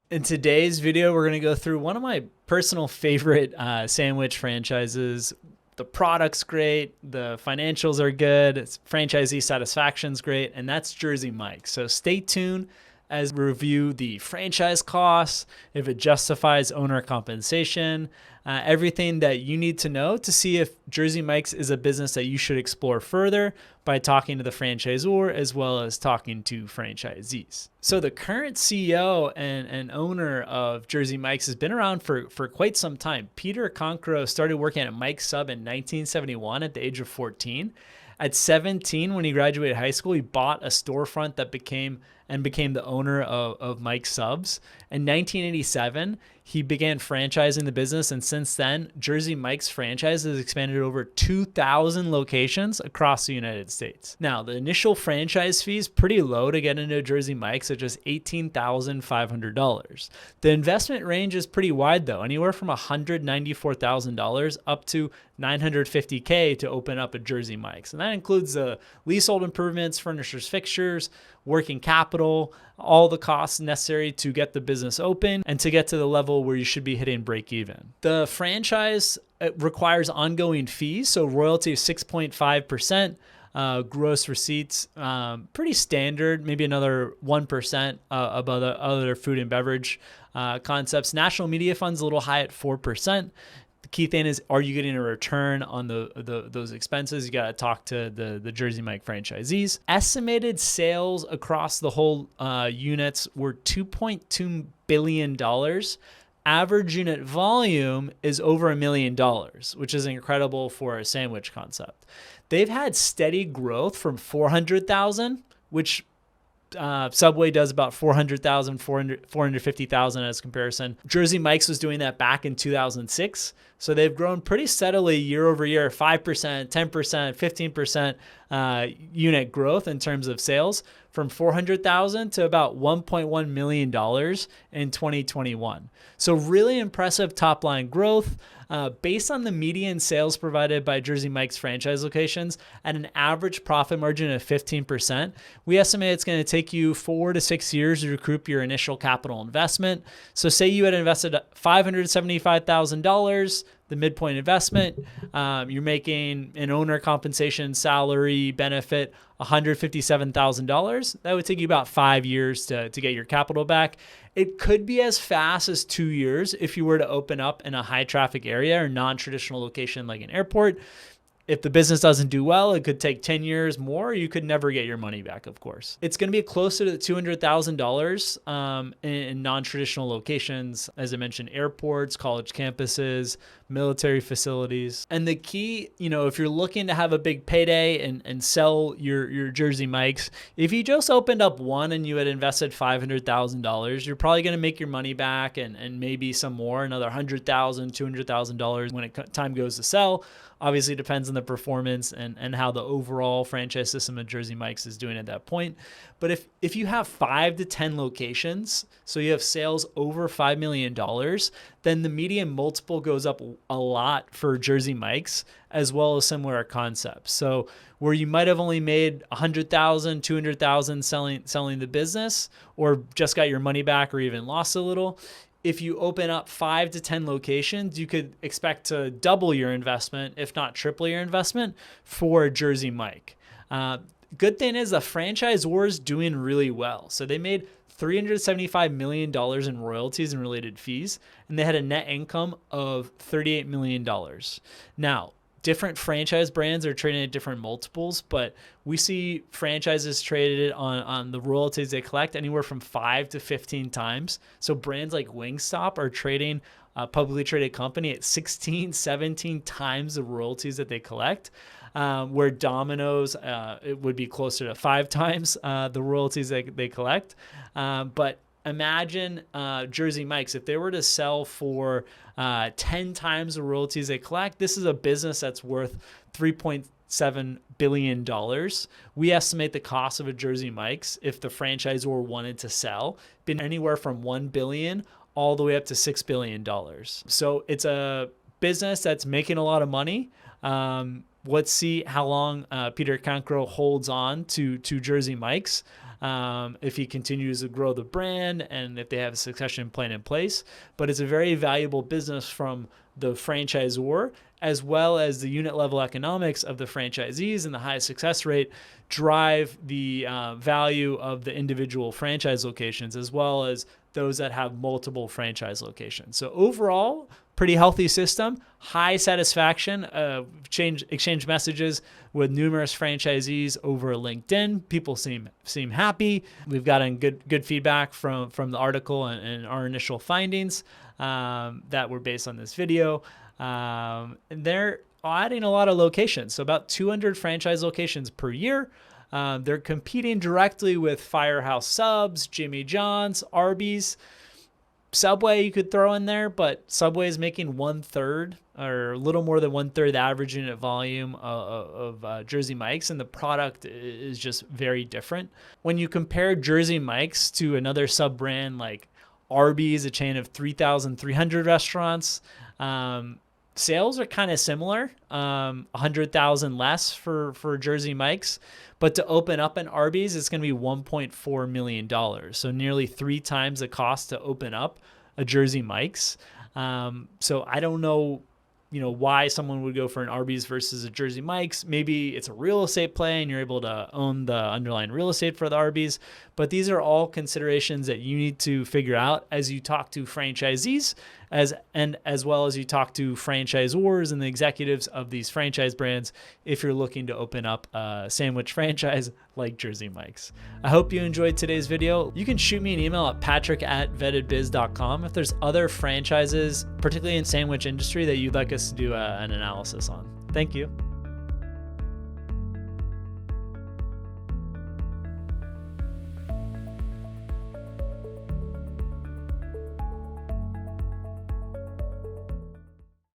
In today's video, we're going to go through one of my personal favorite sandwich franchises. The product's great, the financials are good, franchisee satisfaction's great, and that's Jersey Mike's. So stay tuned as we review the franchise costs, if it justifies owner compensation, everything that you need to know to see if Jersey Mike's is a business that you should explore further by talking to the franchisor as well as talking to franchisees. So the current CEO and owner of Jersey Mike's has been around for quite some time. Peter Concro started working at Mike's Sub in 1971 at the age of 14. At 17, when he graduated high school, he bought a storefront that became the owner of Mike's Subs. In 1987, he began franchising the business, and since then, Jersey Mike's franchise has expanded to over 2,000 locations across the United States. Now, the initial franchise fee is pretty low to get into Jersey Mike's at just $18,500. The investment range is pretty wide, though, anywhere from $194,000 up to $950K to open up a Jersey Mike's. And that includes the leasehold improvements, furnitures, fixtures, working capital, all the costs necessary to get the business open and to get to the level where you should be hitting break even. The franchise requires ongoing fees, so royalty is 6.5%. Gross receipts, pretty standard, maybe another 1% above other food and beverage concepts. National media funds a little high at 4%. The key thing is, are you getting a return on those expenses? You got to talk to the Jersey Mike franchisees. Estimated sales across the whole units were $2.2 billion. Average unit volume is over $1 million, which is incredible for a sandwich concept. They've had steady growth from 400,000, which Subway does about 400,000, 450,000 as comparison. Jersey Mike's was doing that back in 2006. So they've grown pretty steadily year over year, 5%, 10%, 15% unit growth in terms of sales, from 400,000 to about $1.1 million in 2021. So really impressive top line growth. Based on the median sales provided by Jersey Mike's franchise locations at an average profit margin of 15%, we estimate it's going to take you 4 to 6 years to recoup your initial capital investment. So say you had invested $575,000, the midpoint investment, you're making an owner compensation salary benefit $157,000. That would take you about 5 years to get your capital back. It could be as fast as 2 years if you were to open up in a high traffic area or non-traditional location like an airport. If the business doesn't do well, it could take 10 years more. You could never get your money back, of course. It's going to be closer to $200,000 in non-traditional locations. As I mentioned, airports, college campuses, military facilities. And the key, if you're looking to have a big payday and sell your Jersey Mike's, if you just opened up one and you had invested $500,000, you're probably going to make your money back and maybe some more, another $100,000, $200,000 when time goes to sell. Obviously, it depends on the performance and how the overall franchise system of Jersey Mike's is doing at that point. But if you have 5 to 10 locations, so you have sales over $5 million, then the median multiple goes up a lot for Jersey Mike's as well as similar concepts. So where you might have only made $100,000, $200,000 selling the business, or just got your money back or even lost a little, if you open up 5 to 10 locations, you could expect to double your investment, if not triple your investment, for Jersey Mike. Good thing is the franchisor is doing really well. So they made $375 million in royalties and related fees, and they had a net income of $38 million. Now, different franchise brands are trading at different multiples, but we see franchises traded on the royalties they collect anywhere from 5 to 15 times. So brands like Wingstop are trading a publicly traded company at 16, 17 times the royalties that they collect, where Domino's, it would be closer to 5 times the royalties that they collect. But imagine Jersey Mike's, if they were to sell for 10 times the royalties they collect, this is a business that's worth $3.7 billion. We estimate the cost of a Jersey Mike's, if the franchisor wanted to sell, been anywhere from $1 billion all the way up to $6 billion. So it's a business that's making a lot of money. let's see how long Peter Cancro holds on to Jersey Mike's. If he continues to grow the brand and if they have a succession plan in place. But it's a very valuable business from the franchisor, as well as the unit level economics of the franchisees and the high success rate drive the value of the individual franchise locations, as well as those that have multiple franchise locations. So overall, pretty healthy system, high satisfaction. Exchange messages with numerous franchisees over LinkedIn. People seem happy. We've gotten good feedback from the article and our initial findings that were based on this video. And they're adding a lot of locations, so about 200 franchise locations per year. They're competing directly with Firehouse Subs, Jimmy John's, Arby's. Subway you could throw in there, but Subway is making 1/3 or a little more than 1/3 the average unit volume of Jersey Mike's, and the product is just very different. When you compare Jersey Mike's to another sub brand like Arby's, a chain of 3,300 restaurants, sales are kind of similar, 100,000 less for Jersey Mike's, but to open up an Arby's, it's going to be $1.4 million. So nearly 3 times the cost to open up a Jersey Mike's. So I don't know, why someone would go for an Arby's versus a Jersey Mike's. Maybe it's a real estate play and you're able to own the underlying real estate for the Arby's. But these are all considerations that you need to figure out as you talk to franchisees, as well as you talk to franchisors and the executives of these franchise brands if you're looking to open up a sandwich franchise like Jersey Mike's. I hope you enjoyed today's video. You can shoot me an email at patrick@vettedbiz.com if there's other franchises, particularly in sandwich industry, that you'd like us to do an analysis on. Thank you.